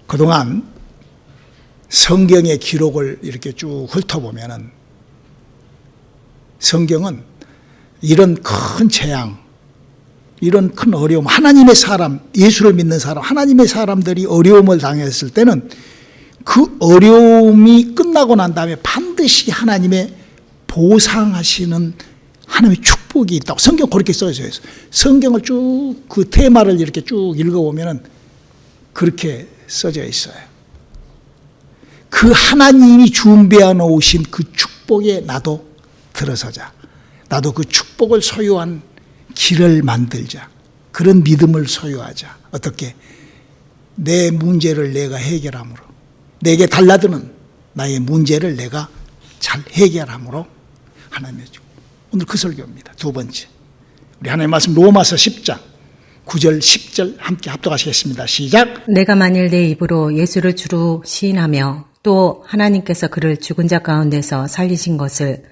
그동안 성경의 기록을 이렇게 쭉 훑어보면은 성경은 이런 큰 재앙, 이런 큰 어려움, 하나님의 사람, 예수를 믿는 사람, 하나님의 사람들이 어려움을 당했을 때는 그 어려움이 끝나고 난 다음에 반드시 하나님의 보상하시는 하나님의 축복이 있다고 성경 그렇게 써져 있어요. 성경을 쭉 그 테마를 이렇게 쭉 읽어보면은 그렇게 써져 있어요. 그 하나님이 준비해 놓으신 그 축복에 나도 들어서자. 나도 그 축복을 소유한 길을 만들자. 그런 믿음을 소유하자. 어떻게? 내 문제를 내가 해결함으로, 내게 달라드는 나의 문제를 내가 잘 해결함으로 하나님의 축복. 오늘 그 설교입니다. 두 번째, 우리 하나님의 말씀 로마서 10장 9절 10절 함께 합독하시겠습니다. 시작. 내가 만일 내 입으로 예수를 주로 시인하며 또 하나님께서 그를 죽은 자 가운데서 살리신 것을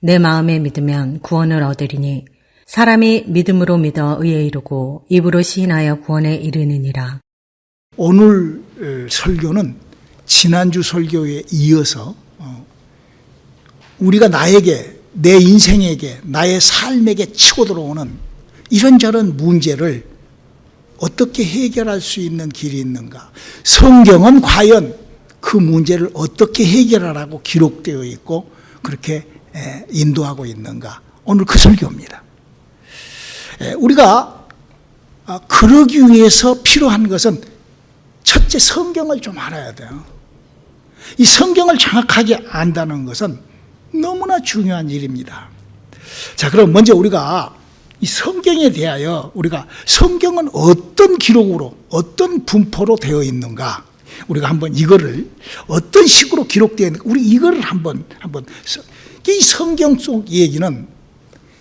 내 마음에 믿으면 구원을 얻으리니 사람이 믿음으로 믿어 의에 이르고 입으로 시인하여 구원에 이르느니라. 오늘 설교는 지난주 설교에 이어서 우리가 나에게, 내 인생에게, 나의 삶에게 치고 들어오는 이런저런 문제를 어떻게 해결할 수 있는 길이 있는가? 성경은 과연 그 문제를 어떻게 해결하라고 기록되어 있고 그렇게 인도하고 있는가? 오늘 그 설교입니다. 우리가 그러기 위해서 필요한 것은 첫째, 성경을 좀 알아야 돼요. 이 성경을 정확하게 안다는 것은 너무나 중요한 일입니다. 자, 그럼 먼저 우리가 이 성경에 대하여 우리가 성경은 어떤 기록으로, 어떤 분포로 되어 있는가? 우리가 한번 이거를 어떤 식으로 기록되어 있는가? 우리 이거를 한번 이 성경 속 얘기는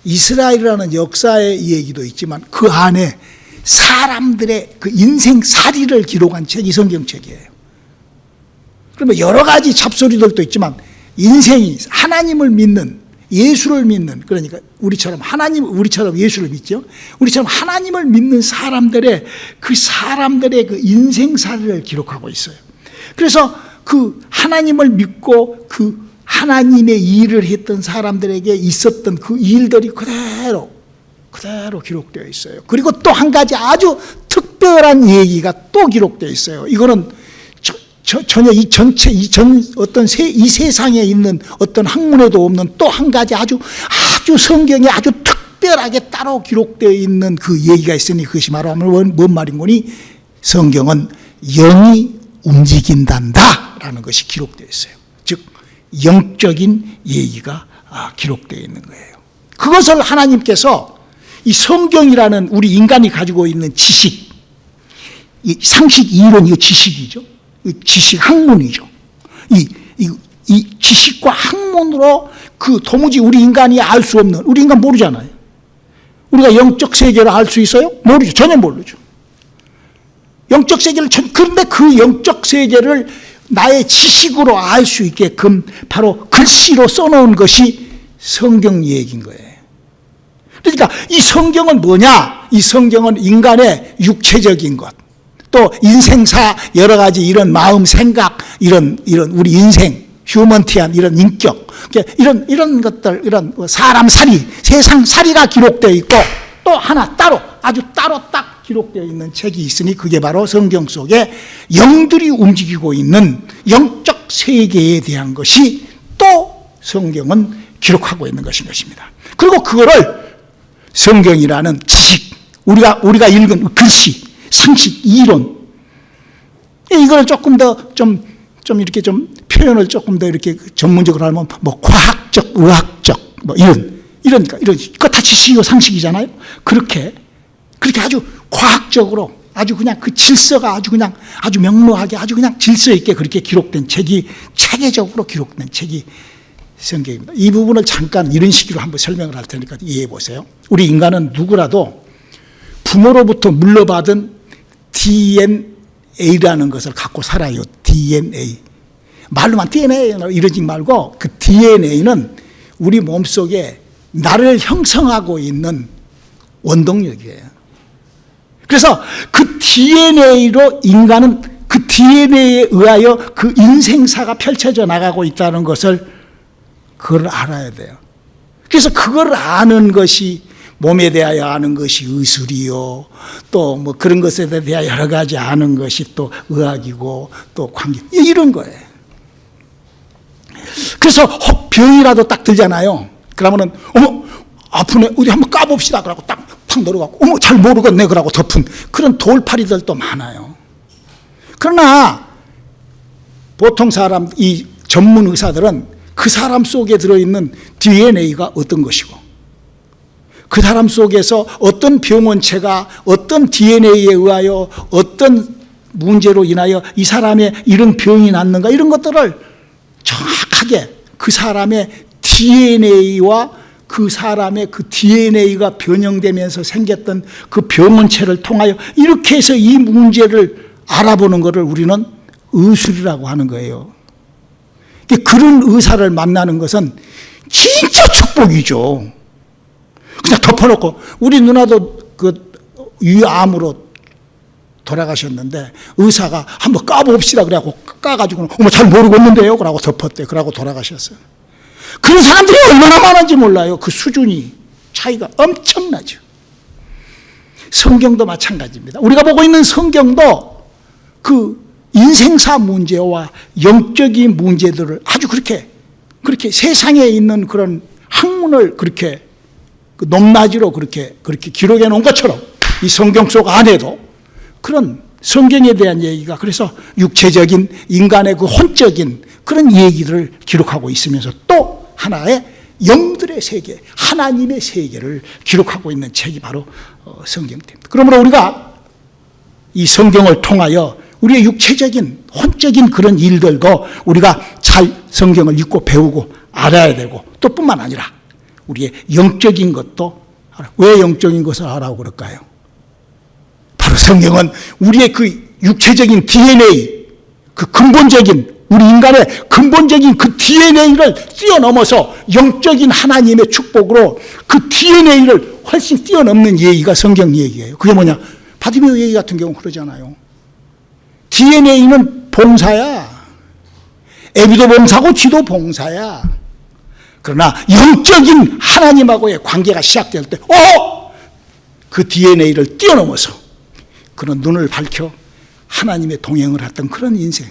이스라엘이라는 역사의 얘기도 있지만 그 안에 사람들의 그 인생살이를 기록한 책이 성경책이에요. 그러면 여러 가지 잡소리들도 있지만 인생이 하나님을 믿는, 예수를 믿는, 그러니까 우리처럼 예수를 믿죠. 우리처럼 하나님을 믿는 사람들의 그 인생살이를 기록하고 있어요. 그래서 그 하나님을 믿고 그 하나님의 일을 했던 사람들에게 있었던 그 일들이 그대로 기록되어 있어요. 그리고 또 한 가지 아주 특별한 얘기가 또 기록되어 있어요. 이거는 전혀 이 세상에 있는 어떤 학문에도 없는 또 한 가지 아주 성경에 아주 특별하게 따로 기록되어 있는 그 얘기가 있으니 그것이 바로 뭔 말인 거니? 성경은 영이 움직인단다 라는 것이 기록되어 있어요. 즉 영적인 얘기가 기록되어 있는 거예요. 그것을 하나님께서 이 성경이라는 우리 인간이 가지고 있는 지식, 이 상식 이론, 이거 지식이죠. 지식 학문이죠. 이 지식과 학문으로 그 도무지 우리 인간이 알 수 없는, 우리 인간 모르잖아요. 우리가 영적 세계를 알 수 있어요? 모르죠. 전혀 모르죠. 영적 세계를, 그런데 그 영적 세계를 나의 지식으로 알 수 있게끔 바로 글씨로 써놓은 것이 성경 얘기인 거예요. 그러니까 이 성경은 뭐냐? 이 성경은 인간의 육체적인 것, 또 인생사 여러 가지 이런 마음, 생각, 이런 우리 인생, 휴먼티한 이런 인격, 이런 것들, 이런 사람 살이, 세상 살이가 기록되어 있고 또 하나 따로, 아주 따로 딱 기록되어 있는 책이 있으니 그게 바로 성경 속에 영들이 움직이고 있는 영적 세계에 대한 것이 또 성경은 기록하고 있는 것인 것입니다. 그리고 그거를 성경이라는 지식, 우리가 읽은 글씨, 상식, 이론, 이걸 조금 더 좀 이렇게 좀 표현을 조금 더 이렇게 전문적으로 하면 뭐 과학적, 의학적, 뭐 이러니까 그거 다 지식이고 상식이잖아요. 그렇게 아주 과학적으로 아주 그냥 그 질서가 아주 명료하게 아주 그냥 질서 있게 그렇게 기록된 책이, 체계적으로 기록된 책이 성경입니다. 이 부분을 잠깐 이런 식으로 한번 설명을 할 테니까 이해해 보세요. 우리 인간은 누구라도 부모로부터 물려받은 DNA라는 것을 갖고 살아요. DNA. 말로만 DNA 이러지 말고 그 DNA는 우리 몸속에 나를 형성하고 있는 원동력이에요. 그래서 그 DNA로 인간은 그 DNA에 의하여 그 인생사가 펼쳐져 나가고 있다는 것을 그걸 알아야 돼요. 그래서 그걸 아는 것이 몸에 대하여 아는 것이 의술이요. 또 뭐 그런 것에 대하여 여러 가지 아는 것이 또 의학이고 또 관계 이런 거예요. 그래서 혹 병이라도 딱 들잖아요. 그러면은 어머 아프네 어디 한번 까봅시다 그러고 딱 들어가고 어머 잘 모르겠네 그러고 덮은 그런 돌팔이들도 많아요. 그러나 보통 사람 이 전문 의사들은 그 사람 속에 들어있는 DNA가 어떤 것이고 그 사람 속에서 어떤 병원체가 어떤 DNA에 의하여 어떤 문제로 인하여 이 사람의 이런 병이 났는가 이런 것들을 정확하게 그 사람의 DNA와 그 사람의 그 DNA가 변형되면서 생겼던 그 병원체를 통하여 이렇게 해서 이 문제를 알아보는 것을 우리는 의술이라고 하는 거예요. 그런 의사를 만나는 것은 진짜 축복이죠. 그냥 덮어놓고 우리 누나도 그 위암으로 돌아가셨는데 의사가 한번 까봅시다 그래갖고 까가지고는 어머 잘 모르겠는데요 그러고 덮었대. 그러고 돌아가셨어요. 그런 사람들이 얼마나 많은지 몰라요. 그 수준이 차이가 엄청나죠. 성경도 마찬가지입니다. 우리가 보고 있는 성경도 그 인생사 문제와 영적인 문제들을 아주 그렇게 세상에 있는 그런 학문을 그렇게 높낮이로 그렇게 기록해 놓은 것처럼 이 성경 속 안에도 그런 성경에 대한 얘기가 그래서 육체적인 인간의 그 혼적인 그런 얘기를 기록하고 있으면서 또 하나의 영들의 세계, 하나님의 세계를 기록하고 있는 책이 바로 성경입니다. 그러므로 우리가 이 성경을 통하여 우리의 육체적인 혼적인 그런 일들도 우리가 잘 성경을 읽고 배우고 알아야 되고 또 뿐만 아니라 우리의 영적인 것도 알아. 왜 영적인 것을 알아고 그럴까요? 바로 성경은 우리의 그 육체적인 DNA, 그 근본적인 우리 인간의 근본적인 그 DNA를 뛰어넘어서 영적인 하나님의 축복으로 그 DNA를 훨씬 뛰어넘는 얘기가 성경 얘기예요. 그게 뭐냐? 바디메오 얘기 같은 경우는 그러잖아요. DNA는 봉사야. 애비도 봉사고 쥐도 봉사야. 그러나 영적인 하나님하고의 관계가 시작될 때 그 DNA를 뛰어넘어서 그런 눈을 밝혀 하나님의 동행을 했던 그런 인생.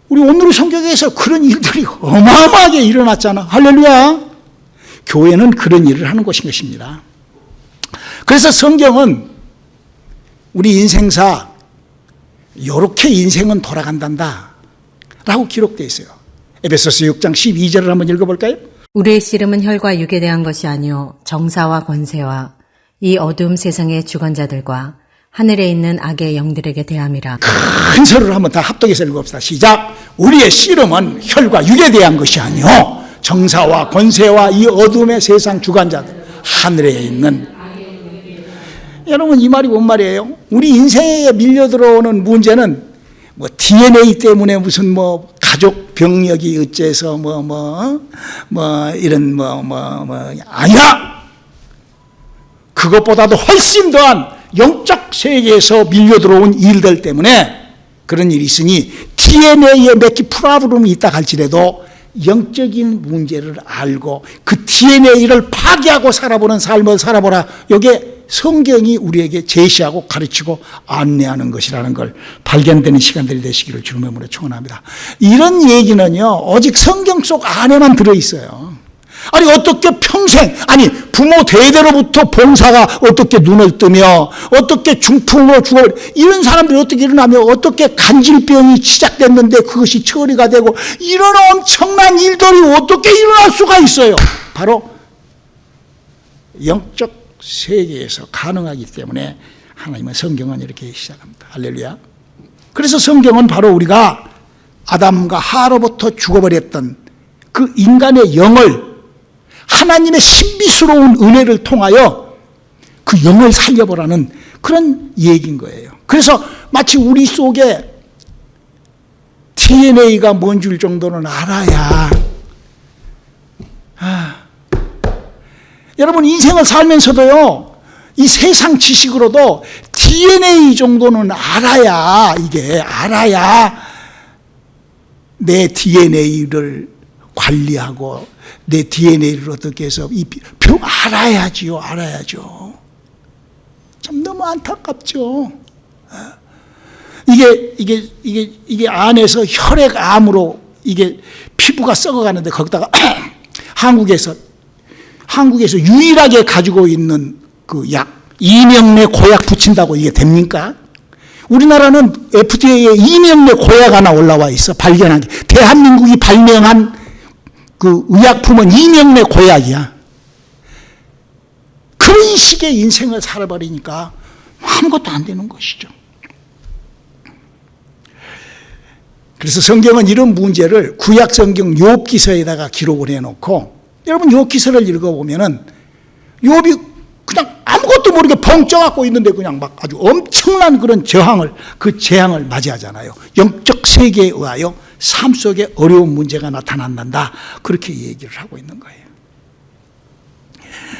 우리 오늘 성경에서 그런 일들이 어마어마하게 일어났잖아. 할렐루야. 교회는 그런 일을 하는 곳인 것입니다. 그래서 성경은 우리 인생사 이렇게 인생은 돌아간단다 라고 기록되어 있어요. 에베소서 6장 12절을 한번 읽어볼까요? 우리의 씨름은 혈과 육에 대한 것이 아니요 정사와 권세와 이 어두움 세상의 주관자들과 하늘에 있는 악의 영들에게 대함이라. 큰 소리로 한번 다 합독해서 읽어봅시다. 시작. 우리의 씨름은 혈과 육에 대한 것이 아니요 정사와 권세와 이 어둠의 세상 주관자들 하늘에 있는. 여러분 이 말이 뭔 말이에요? 우리 인생에 밀려 들어오는 문제는 뭐 DNA 때문에 무슨 뭐 가족 병력이 어째서 이런 아니야. 그것보다도 훨씬 더한 영적 세계에서 밀려 들어온 일들 때문에 그런 일이 있으니 DNA에 몇 개 프로블럼이 있다 할지라도 영적인 문제를 알고 그 DNA를 파괴하고 살아보는 삶을 살아보라. 이게 성경이 우리에게 제시하고 가르치고 안내하는 것이라는 걸 발견되는 시간들이 되시기를 주님의 이름으로 축원합니다. 이런 얘기는요 오직 성경 속 안에만 들어있어요. 아니 어떻게 평생 아니 부모 대대로부터 봉사가 어떻게 눈을 뜨며 어떻게 중풍으로 죽어 이런 사람들이 어떻게 일어나며 어떻게 간질병이 시작됐는데 그것이 처리가 되고 이런 엄청난 일들이 어떻게 일어날 수가 있어요. 바로 영적 세계에서 가능하기 때문에 하나님은 성경은 이렇게 시작합니다. 할렐루야. 그래서 성경은 바로 우리가 아담과 하로부터 죽어버렸던 그 인간의 영을 하나님의 신비스러운 은혜를 통하여 그 영을 살려보라는 그런 얘기인 거예요. 그래서 마치 우리 속에 DNA가 뭔 줄 정도는 알아야 여러분 인생을 살면서도요 이 세상 지식으로도 DNA 정도는 알아야 내 DNA를 관리하고 내 DNA를 어떻게 해서 이 병 알아야죠. 참 너무 안타깝죠. 이게 안에서 혈액암으로 이게 피부가 썩어가는데 거기다가 한국에서 유일하게 가지고 있는 그 약 이명래 고약 붙인다고 이게 됩니까? 우리나라는 FDA에 이명래 고약 하나 올라와 있어. 발견한 게. 대한민국이 발명한 그 의약품은 이명래 고약이야. 그런 식의 인생을 살아버리니까 아무것도 안 되는 것이죠. 그래서 성경은 이런 문제를 구약 성경 욥기서에다가 기록을 해놓고, 여러분 욥기서를 읽어보면은 욥이 그냥 아무것도 모르게 벙 쪄갖고 있는데 그냥 막 아주 엄청난 그런 재앙을 맞이하잖아요. 영적 세계에 의하여 삶 속에 어려운 문제가 나타난다. 그렇게 얘기를 하고 있는 거예요.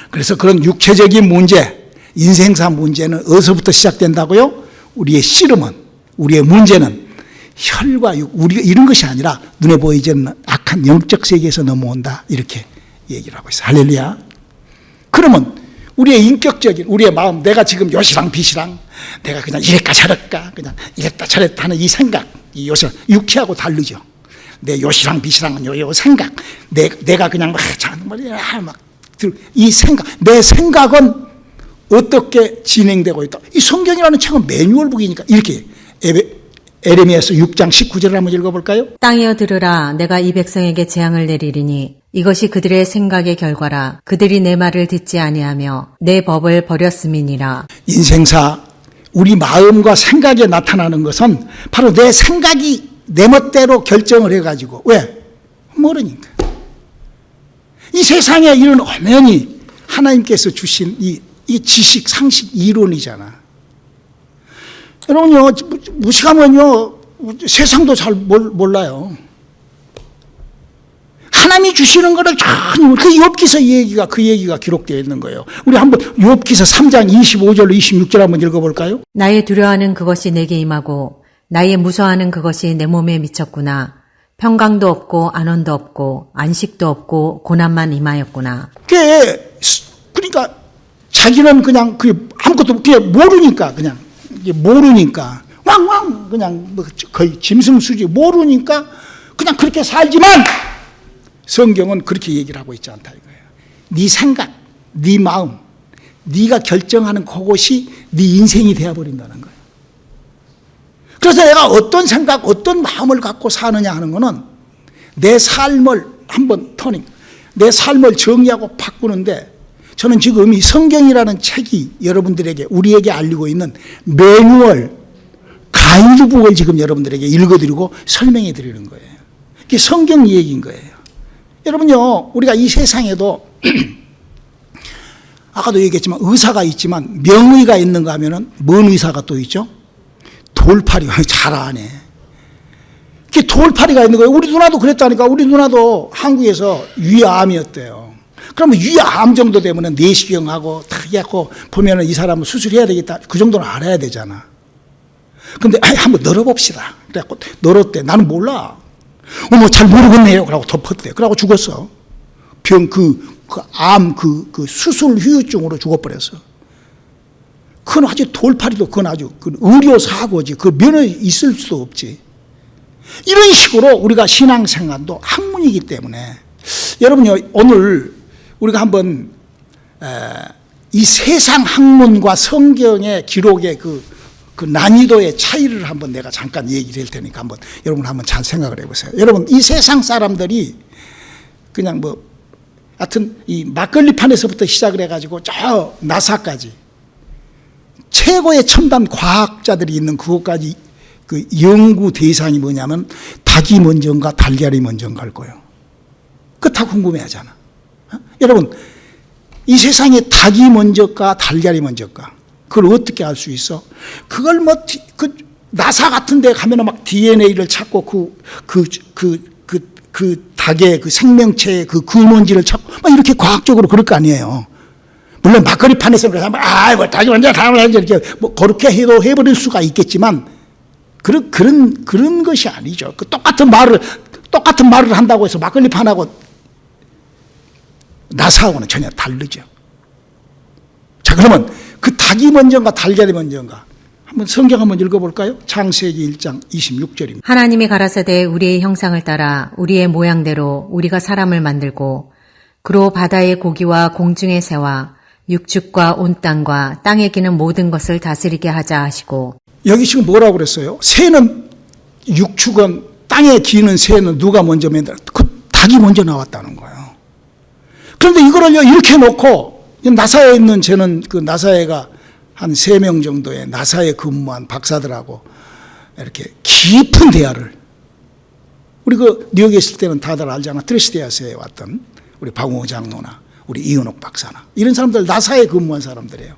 그래서 그런 육체적인 문제, 인생사 문제는 어디서부터 시작된다고요? 우리의 씨름은, 우리의 문제는 혈과 육, 우리가 이런 것이 아니라 눈에 보이지 않는 악한 영적 세계에서 넘어온다. 이렇게 얘기를 하고 있어요. 할렐루야. 그러면 우리의 인격적인, 우리의 마음, 내가 지금 요시랑 비시랑 내가 그냥 이랬까 저랬까 그냥 이랬다 저랬다 하는 이 생각, 이 요시 육체하고 다르죠. 내 요시랑 비시랑은 요 생각, 내가 그냥 이 생각, 내 생각은 어떻게 진행되고 있다. 이 성경이라는 책은 매뉴얼북이니까 이렇게 에레미야서 6장 19절을 한번 읽어볼까요? 땅이여 들으라. 내가 이 백성에게 재앙을 내리리니 이것이 그들의 생각의 결과라. 그들이 내 말을 듣지 아니하며 내 법을 버렸음이니라. 인생사, 우리 마음과 생각에 나타나는 것은 바로 내 생각이 내 멋대로 결정을 해가지고, 왜? 모르니까. 이 세상에 이런 엄연히 하나님께서 주신 이 지식, 상식, 이론이잖아. 여러분요, 무식하면요, 세상도 잘 몰라요. 하나님이 주시는 거를 전혀, 그 욥기서 얘기가, 그 얘기가 기록되어 있는 거예요. 우리 한번 욥기서 3장 25절로 26절 한번 읽어볼까요? 나의 두려워하는 그것이 내게 임하고 나의 무서워하는 그것이 내 몸에 미쳤구나. 평강도 없고 안원도 없고 안식도 없고 고난만 임하였구나. 그러니까 자기는 그냥 아무것도 그냥 모르니까 왕왕 그냥 뭐 거의 짐승수지 모르니까 그냥 그렇게 살지만, 성경은 그렇게 얘기를 하고 있지 않다 이거예요. 네 생각, 네 마음, 네가 결정하는 그것이 네 인생이 되어버린다는 거예요. 그래서 내가 어떤 생각, 어떤 마음을 갖고 사느냐 하는 거는 내 삶을 한번 내 삶을 정의하고 바꾸는데, 저는 지금 이 성경이라는 책이 여러분들에게, 우리에게 알리고 있는 매뉴얼, 가이드북을 지금 여러분들에게 읽어드리고 설명해 드리는 거예요. 이게 성경 얘기인 거예요. 여러분요, 우리가 이 세상에도 아까도 얘기했지만 의사가 있지만 명의가 있는가 하면은 뭔 의사가 또 있죠? 돌팔이가 잘 아네. 그게 돌팔이가 있는 거예요. 우리 누나도 그랬다니까. 우리 누나도 한국에서 위암이었대요. 그러면 위암 정도 되면은 내시경하고 다 해갖고 보면은 이 사람은 수술해야 되겠다. 그 정도는 알아야 되잖아. 근데 한번 널어봅시다. 그래갖고 널었대. 나는 몰라. 어머, 잘 모르겠네요. 그러고 덮었대. 그러고 죽었어. 암 수술 후유증으로 죽어버렸어. 그건 아주 돌팔이도, 그건 아주 의료사고지. 그 면허 있을 수도 없지. 이런 식으로 우리가 신앙생활도 학문이기 때문에, 여러분요, 오늘 우리가 한번 이 세상 학문과 성경의 기록의 그 난이도의 차이를 한번 내가 잠깐 얘기를 할 테니까 한번 여러분 한번 잘 생각을 해보세요. 여러분, 이 세상 사람들이 그냥 하여튼 이 막걸리판에서부터 시작을 해가지고 저 나사까지 최고의 첨단 과학자들이 있는 그것까지 그 연구 대상이 뭐냐면 닭이 먼저인가 달걀이 먼저인가 할 거예요. 그거 다 궁금해하잖아. 여러분, 이 세상에 닭이 먼저일까 달걀이 먼저일까? 그걸 어떻게 알 수 있어? 그걸 나사 같은 데 가면은 막 DNA를 찾고 그 닭의 그 생명체의 그 근원지를 찾고 막 이렇게 과학적으로 그럴 거 아니에요. 물론 막걸리 판에서 뭐 자기 먼저 다음을 이렇게 뭐 그렇게 해도 해버릴 수가 있겠지만 그런 것이 아니죠. 그 똑같은 말을 한다고 해서 막걸리 판하고 나사하고는 전혀 다르죠. 자, 그러면 그 닭이 먼저인가 달걀이 먼저인가? 한번 성경 한번 읽어볼까요? 창세기 1장 26절입니다. 하나님이 가라사대 우리의 형상을 따라 우리의 모양대로 우리가 사람을 만들고 그로 바다의 고기와 공중의 새와 육축과 온 땅과 땅에 기는 모든 것을 다스리게 하자 하시고 여기 지금 뭐라고 그랬어요? 새는 육축은 땅에 기는 새는 누가 먼저 만들어? 그 닭이 먼저 나왔다는 거예요. 그런데 이거를요 이렇게 놓고 나사에 있는 저는 그 나사에가 한 3명 정도의 나사에 근무한 박사들하고 이렇게 깊은 대화를 우리 그 뉴욕에 있을 때는 다들 알잖아. 트레시데아스에 왔던 우리 박웅호 장로나 우리 이은옥 박사나 이런 사람들 나사에 근무한 사람들이에요.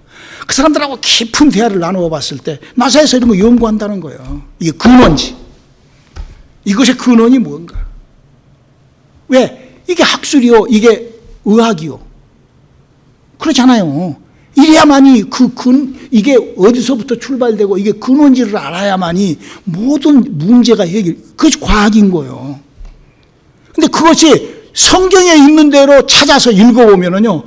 그 사람들하고 깊은 대화를 나누어 봤을 때 나사에서 이런 거 연구한다는 거예요. 이게 근원지. 이것의 근원이 뭔가. 왜? 이게 학술이요. 이게 의학이요. 그렇잖아요. 이래야만이 이게 어디서부터 출발되고 이게 근원지를 알아야만이 모든 문제가 그것이 과학인 거예요. 근데 그것이 성경에 있는 대로 찾아서 읽어보면은요,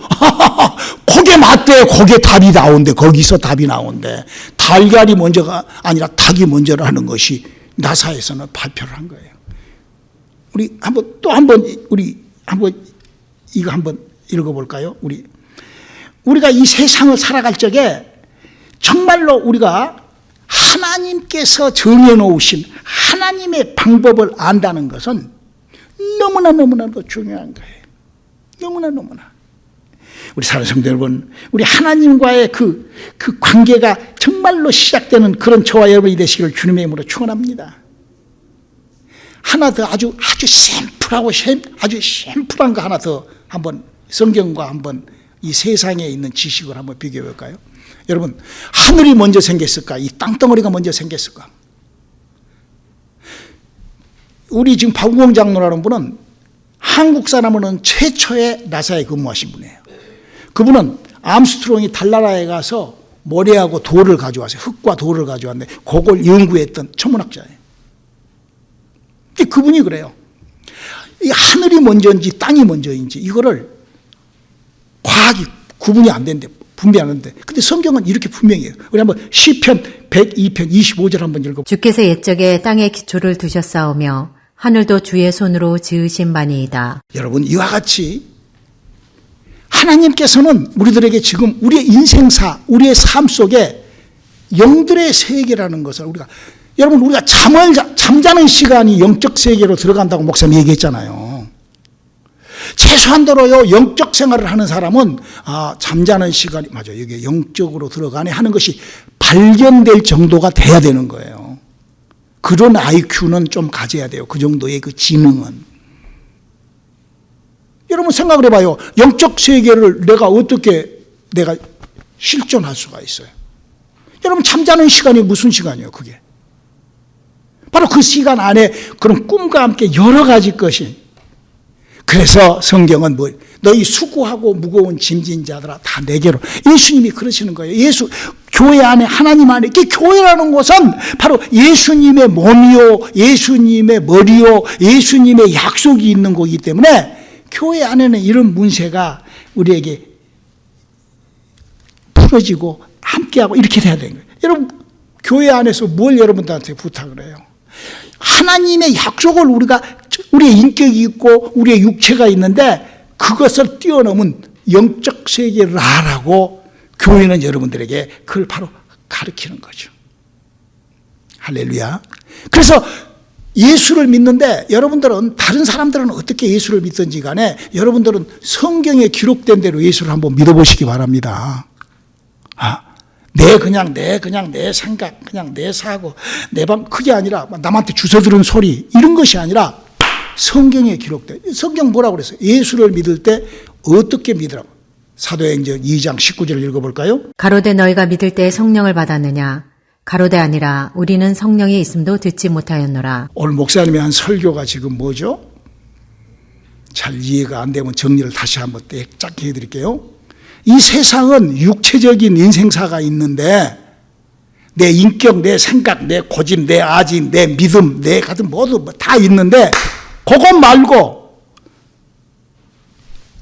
거기에 맞대, 거기에 답이 나온대, 거기서 답이 나온대. 달걀이 먼저가 아니라 닭이 먼저라는 것이 나사에서는 발표를 한 거예요. 우리 이거 한번 읽어볼까요? 우리가 이 세상을 살아갈 적에 정말로 우리가 하나님께서 정해놓으신 하나님의 방법을 안다는 것은 너무나도 중요한 거예요. 너무나. 우리 사랑하는 성도 여러분, 우리 하나님과의 그 관계가 정말로 시작되는 그런 저와 여러분이 되시기를 주님의 이름으로 축원합니다. 하나 더 아주 심플한 거 하나 더 한번 성경과 한번 이 세상에 있는 지식을 한번 비교해 볼까요? 여러분, 하늘이 먼저 생겼을까? 이 땅덩어리가 먼저 생겼을까? 우리 지금 박우공 장로라는 분은 한국 사람으로는 최초의 나사에 근무하신 분이에요. 그분은 암스트롱이 달나라에 가서 모래하고 돌을 가져왔어요. 흙과 돌을 가져왔는데 그걸 연구했던 천문학자예요. 그분이 그래요. 이 하늘이 먼저인지 땅이 먼저인지 이거를 과학이 구분이 안 되는데 분별하는데 근데 성경은 이렇게 분명해요. 우리 한번 시편 102편 25절 한번 읽어볼까요? 주께서 옛적에 땅에 기초를 두셨사오며 하늘도 주의 손으로 지으신 바니이다. 여러분, 이와 같이 하나님께서는 우리들에게 지금 우리의 인생사, 우리의 삶 속에 영들의 세계라는 것을 우리가 잠자는 시간이 영적 세계로 들어간다고 목사님 얘기했잖아요. 최소한도로요, 영적 생활을 하는 사람은, 잠자는 시간이, 맞아요. 여기에 영적으로 들어가네 하는 것이 발견될 정도가 돼야 되는 거예요. 그런 IQ는 좀 가져야 돼요. 그 정도의 그 지능은. 여러분 생각을 해봐요. 영적 세계를 내가 어떻게 실존할 수가 있어요? 여러분 잠자는 시간이 무슨 시간이에요, 그게? 바로 그 시간 안에 그런 꿈과 함께 여러 가지 것이. 그래서 성경은 너희 수고하고 무거운 짐진 자들아 다 내게로. 예수님이 그러시는 거예요. 교회 안에 하나님 안에 이 교회라는 것은 바로 예수님의 몸이요, 예수님의 머리요, 예수님의 약속이 있는 거기 때문에 교회 안에는 이런 문제가 우리에게 풀어지고 함께하고 이렇게 돼야 되는 거예요. 여러분 교회 안에서 뭘 여러분들한테 부탁을 해요? 하나님의 약속을 우리의 인격이 있고 우리의 육체가 있는데 그것을 뛰어넘은 영적 세계를 알라고 교회는 여러분들에게 그걸 바로 가르치는 거죠. 할렐루야. 그래서 예수를 믿는데 여러분들은 다른 사람들은 어떻게 예수를 믿든지 간에 여러분들은 성경에 기록된 대로 예수를 한번 믿어보시기 바랍니다. 내 생각, 그냥 내 사고, 그게 아니라 남한테 주워 들은 소리 이런 것이 아니라 성경에 기록된. 성경 뭐라고 그랬어요? 예수를 믿을 때 어떻게 믿으라고? 사도행전 2장 19절을 읽어볼까요? 가로되 너희가 믿을 때 성령을 받았느냐? 가로되 아니라 우리는 성령이 있음도 듣지 못하였노라. 오늘 목사님의 한 설교가 지금 뭐죠? 잘 이해가 안 되면 정리를 다시 한번 짧게 해드릴게요. 이 세상은 육체적인 인생사가 있는데 내 인격, 내 생각, 내 고집, 내 아집, 내 믿음, 내 가슴 모두 다 있는데 그것 말고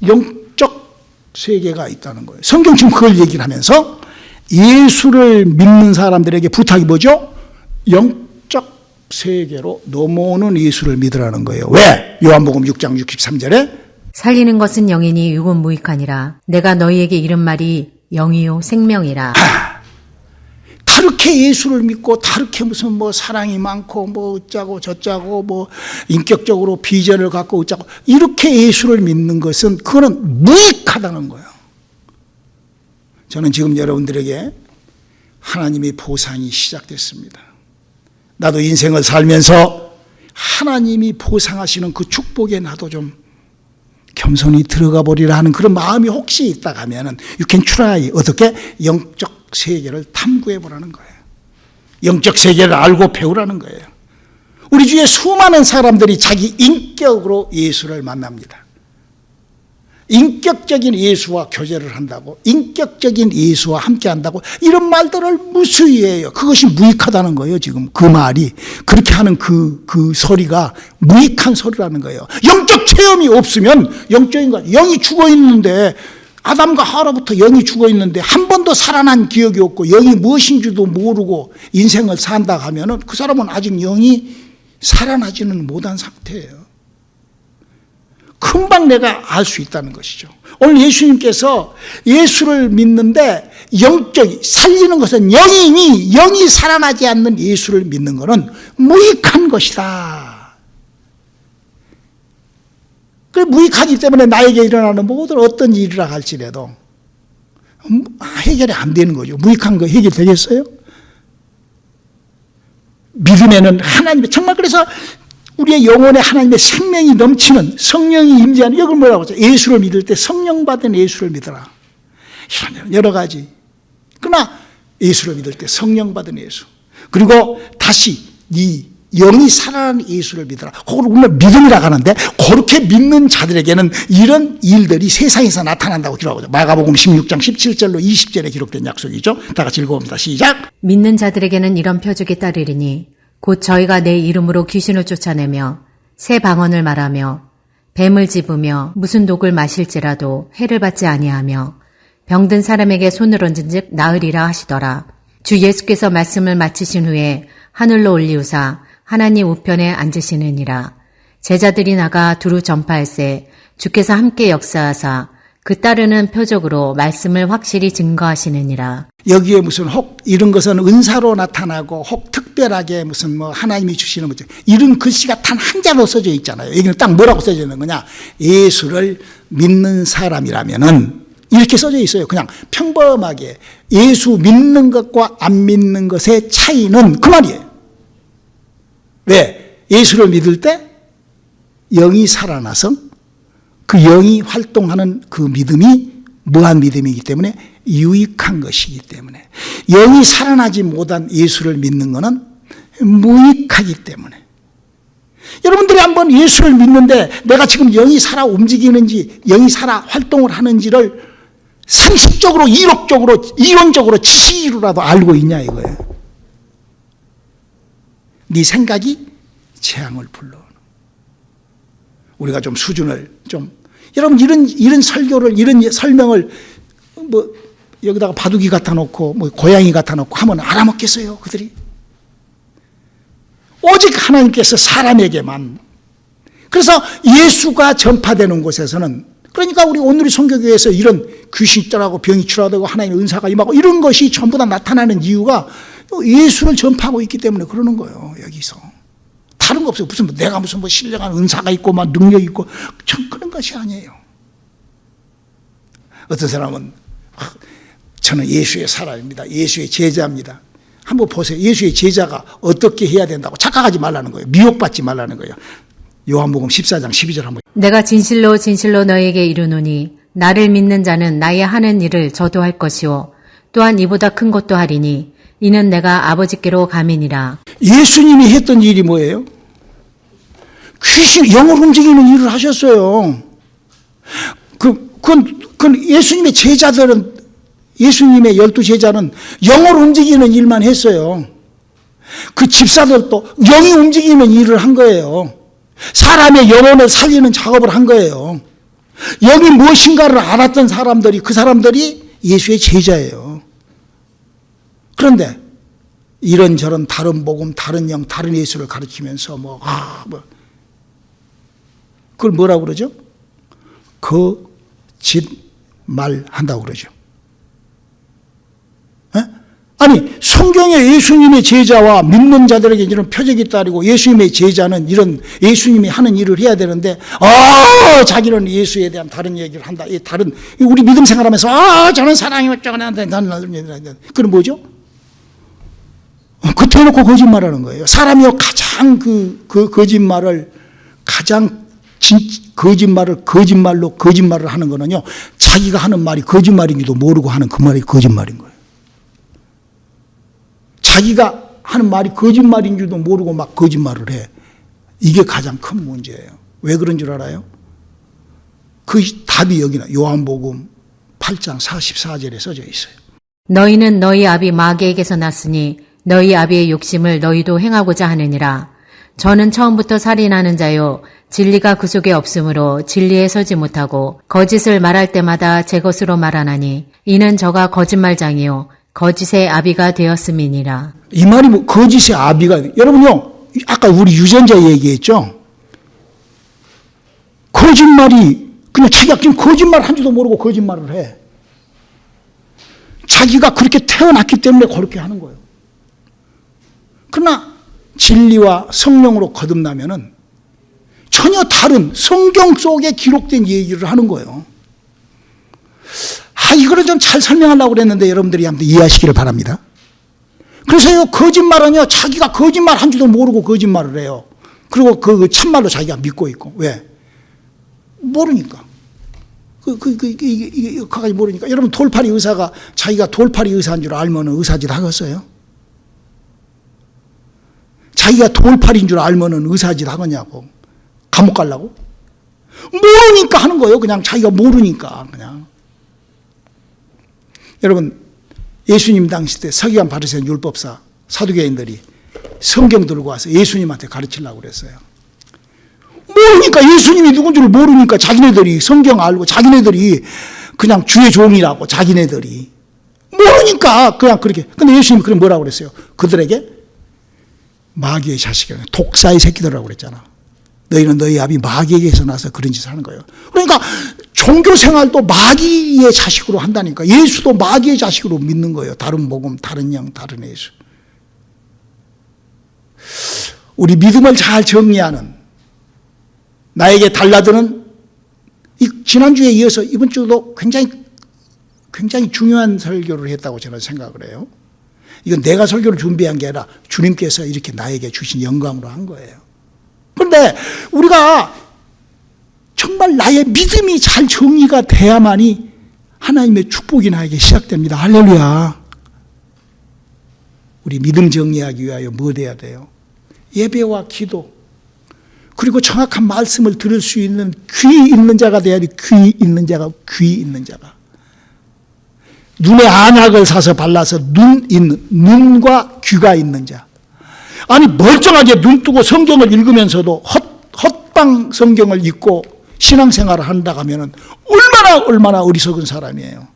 영적 세계가 있다는 거예요. 성경 지금 그걸 얘기를 하면서 예수를 믿는 사람들에게 부탁이 뭐죠? 영적 세계로 넘어오는 예수를 믿으라는 거예요. 왜? 요한복음 6장 63절에 살리는 것은 영이니 육은 무익하니라. 내가 너희에게 이른 말이 영이요 생명이라. 다르게 예수를 믿고 다르게 무슨 뭐 사랑이 많고 뭐 어쩌고 저쩌고 뭐 인격적으로 비전을 갖고 어쩌고 이렇게 예수를 믿는 것은 그거는 무익하다는 거예요. 저는 지금 여러분들에게 하나님의 보상이 시작됐습니다. 나도 인생을 살면서 하나님이 보상하시는 그 축복에 나도 좀 겸손히 들어가 보리라 하는 그런 마음이 혹시 있다가 하면은 you can try. 어떻게? 영적 세계를 탐구해 보라는 거예요. 영적 세계를 알고 배우라는 거예요. 우리 주위에 수많은 사람들이 자기 인격으로 예수를 만납니다. 인격적인 예수와 교제를 한다고, 인격적인 예수와 함께 한다고 이런 말들을 무수히 해요. 그것이 무익하다는 거예요. 지금 그 말이 그렇게 하는 그 소리가 무익한 소리라는 거예요. 영적 체험이 없으면 영적인 것, 영이 죽어 있는데 아담과 하와부터 영이 죽어 있는데 한 번도 살아난 기억이 없고 영이 무엇인지도 모르고 인생을 산다 하면은 그 사람은 아직 영이 살아나지는 못한 상태예요. 금방 내가 알 수 있다는 것이죠. 오늘 예수님께서 예수를 믿는데 영적이 살리는 것은 영이니 영이 살아나지 않는 예수를 믿는 것은 무익한 것이다. 그 무익하기 때문에 나에게 일어나는 모든 어떤 일이라 할지라도 해결이 안 되는 거죠. 무익한 거 해결되겠어요? 믿음에는 하나님의 정말 그래서 우리의 영혼에 하나님의 생명이 넘치는 성령이 임재하는 이걸 뭐라고 하죠? 예수를 믿을 때 성령 받은 예수를 믿어라. 이런 여러 가지. 그러나 예수를 믿을 때 성령 받은 예수. 그리고 다시 네 영이 살아나는 예수를 믿어라. 그걸 우리가 믿음이라고 하는데 그렇게 믿는 자들에게는 이런 일들이 세상에서 나타난다고 기록하고 마가복음 16장 17절로 20절에 기록된 약속이죠. 다 같이 읽어봅니다. 시작. 믿는 자들에게는 이런 표적이 따르리니 곧 저희가 내 이름으로 귀신을 쫓아내며 새 방언을 말하며 뱀을 집으며 무슨 독을 마실지라도 해를 받지 아니하며 병든 사람에게 손을 얹은즉 나으리라 하시더라. 주 예수께서 말씀을 마치신 후에 하늘로 올리우사 하나님 우편에 앉으시느니라. 제자들이 나가 두루 전파할세 주께서 함께 역사하사 그 따르는 표적으로 말씀을 확실히 증거하시느니라. 여기에 무슨 혹 이런 것은 은사로 나타나고 혹 특별하게 무슨 뭐 하나님이 주시는 거죠. 이런 글씨가 단 한 자로 써져 있잖아요. 여기는 딱 뭐라고 써져 있는 거냐? 예수를 믿는 사람이라면은 이렇게 써져 있어요. 그냥 평범하게 예수 믿는 것과 안 믿는 것의 차이는 그 말이에요. 왜? 예수를 믿을 때 영이 살아나서 그 영이 활동하는 그 믿음이 무한 믿음이기 때문에 유익한 것이기 때문에 영이 살아나지 못한 예수를 믿는 것은 무익하기 때문에 여러분들이 한번 예수를 믿는데 내가 지금 영이 살아 움직이는지 영이 살아 활동을 하는지를 상식적으로 이론적으로 지식으로라도 알고 있냐 이거예요. 네 생각이 재앙을 불러오는. 우리가 좀 수준을 좀 여러분 이런 설교를 이런 설명을 뭐 여기다가 바둑이 갖다 놓고 뭐 고양이 갖다 놓고 하면 알아먹겠어요 그들이? 오직 하나님께서 사람에게만. 그래서 예수가 전파되는 곳에서는 그러니까 우리 오늘의 선교교회에서 이런 귀신이 떠나고 병이 치료되고 하나님의 은사가 임하고 이런 것이 전부 다 나타나는 이유가 예수를 전파하고 있기 때문에 그러는 거예요. 여기서 다른 거 없어요. 무슨 내가 무슨 뭐 신령한 은사가 있고 막 능력이 있고 전 그런 것이 아니에요. 어떤 사람은 저는 예수의 사람입니다. 예수의 제자입니다. 한번 보세요. 예수의 제자가 어떻게 해야 된다고 착각하지 말라는 거예요. 미혹받지 말라는 거예요. 요한복음 14장 12절 한번. 내가 진실로 진실로 너에게 이르노니 나를 믿는 자는 나의 하는 일을 저도 할 것이요 또한 이보다 큰 것도 하리니 이는 내가 아버지께로 감이니라. 예수님이 했던 일이 뭐예요? 귀신 영을 움직이는 일을 하셨어요. 그건 예수님의 제자들은, 예수님의 12제자는 영으로 움직이는 일만 했어요. 그 집사들도 영이 움직이는 일을 한 거예요. 사람의 영혼을 살리는 작업을 한 거예요. 영이 무엇인가를 알았던 사람들이, 그 사람들이 예수의 제자예요. 그런데 이런저런 다른 복음, 다른 영, 다른 예수를 가르치면서 그걸 뭐라고 그러죠? 거짓말한다고 그러죠. 아니, 성경에 예수님의 제자와 믿는 자들에게 이런 표적이 따르고 예수님의 제자는 이런 예수님이 하는 일을 해야 되는데, 자기는 예수에 대한 다른 얘기를 한다. 다른, 우리 믿음 생활하면서, 저는 사랑이 어쩌고한다. 그건 뭐죠? 그 대놓고 거짓말하는 거예요. 사람이요, 가장 그 거짓말을, 거짓말을 하는 거는요, 자기가 하는 말이 거짓말인지도 모르고 하는 그 말이 거짓말인 거예요. 자기가 하는 말이 거짓말인 줄도 모르고 막 거짓말을 해. 이게 가장 큰 문제예요. 왜 그런 줄 알아요? 그 답이 여기나 요한복음 8장 44절에 써져 있어요. 너희는 너희 아비 마귀에게서 났으니 너희 아비의 욕심을 너희도 행하고자 하느니라. 저는 처음부터 살인하는 자요 진리가 그 속에 없으므로 진리에 서지 못하고 거짓을 말할 때마다 제 것으로 말하나니 이는 저가 거짓말장이요 거짓의 아비가 되었음이니라. 이 말이 뭐 거짓의 아비가, 여러분요, 아까 우리 유전자 얘기했죠? 거짓말이, 그냥 자기가 지금 거짓말 한 줄도 모르고 거짓말을 해. 자기가 그렇게 태어났기 때문에 그렇게 하는 거예요. 그러나 진리와 성령으로 거듭나면은 전혀 다른 성경 속에 기록된 얘기를 하는 거예요. 이거를 좀 잘 설명하려고 그랬는데 여러분들이 한번 이해하시기를 바랍니다. 그래서요, 거짓말은요, 자기가 거짓말 한 줄도 모르고 거짓말을 해요. 그리고 그 참말로 자기가 믿고 있고. 왜? 모르니까. 그까지 모르니까. 여러분, 돌팔이 의사가 자기가 돌팔이 의사인 줄 알면 의사짓 하겠어요? 자기가 돌팔인 줄 알면 의사짓 하겠냐고. 감옥 가려고? 모르니까 하는 거예요. 그냥 자기가 모르니까 그냥. 여러분, 예수님 당시 때 서기관 바리새인 율법사 사두개인들이 성경 들고 와서 예수님한테 가르치려고 그랬어요. 모르니까, 예수님이 누군지를 모르니까 자기네들이 성경 알고 자기네들이 그냥 주의 종이라고 자기네들이 모르니까 그냥 그렇게. 근데 예수님이 그럼 뭐라고 그랬어요? 그들에게 마귀의 자식이라고, 독사의 새끼들이라고 그랬잖아. 너희는 너희 아비 마귀에게서 나서 그런 짓을 하는 거예요. 그러니까 종교 생활도 마귀의 자식으로 한다니까. 예수도 마귀의 자식으로 믿는 거예요. 다른 복음, 다른 영, 다른 예수. 우리 믿음을 잘 정리하는, 나에게 달라드는, 지난주에 이어서 이번 주도 굉장히 중요한 설교를 했다고 저는 생각을 해요. 이건 내가 설교를 준비한 게 아니라 주님께서 이렇게 나에게 주신 영광으로 한 거예요. 그런데 우리가 정말 나의 믿음이 잘 정리가 돼야만이 하나님의 축복이 나에게 시작됩니다. 할렐루야. 우리 믿음 정리하기 위하여 뭐 돼야 돼요? 예배와 기도, 그리고 정확한 말씀을 들을 수 있는 귀 있는 자가 돼야 돼. 귀 있는 자가. 눈에 안약을 사서 발라서 눈과 귀가 있는 자. 아니, 멀쩡하게 눈 뜨고 성경을 읽으면서도 헛방 성경을 읽고 신앙생활을 한다고 하면 얼마나 어리석은 사람이에요.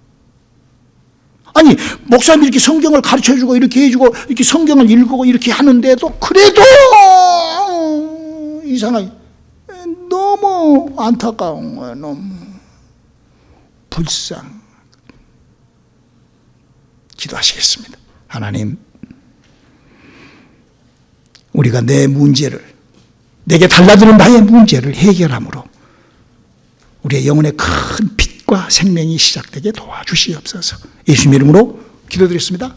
아니, 목사님이 이렇게 성경을 가르쳐주고 이렇게 해주고 이렇게 성경을 읽고 이렇게 하는데도 그래도 이상하게 너무 안타까운 거예요. 너무 불쌍. 기도하시겠습니다. 하나님, 우리가 내게 달라드는 나의 문제를 해결함으로 우리의 영혼의 큰 빛과 생명이 시작되게 도와주시옵소서. 예수님 이름으로 기도드렸습니다.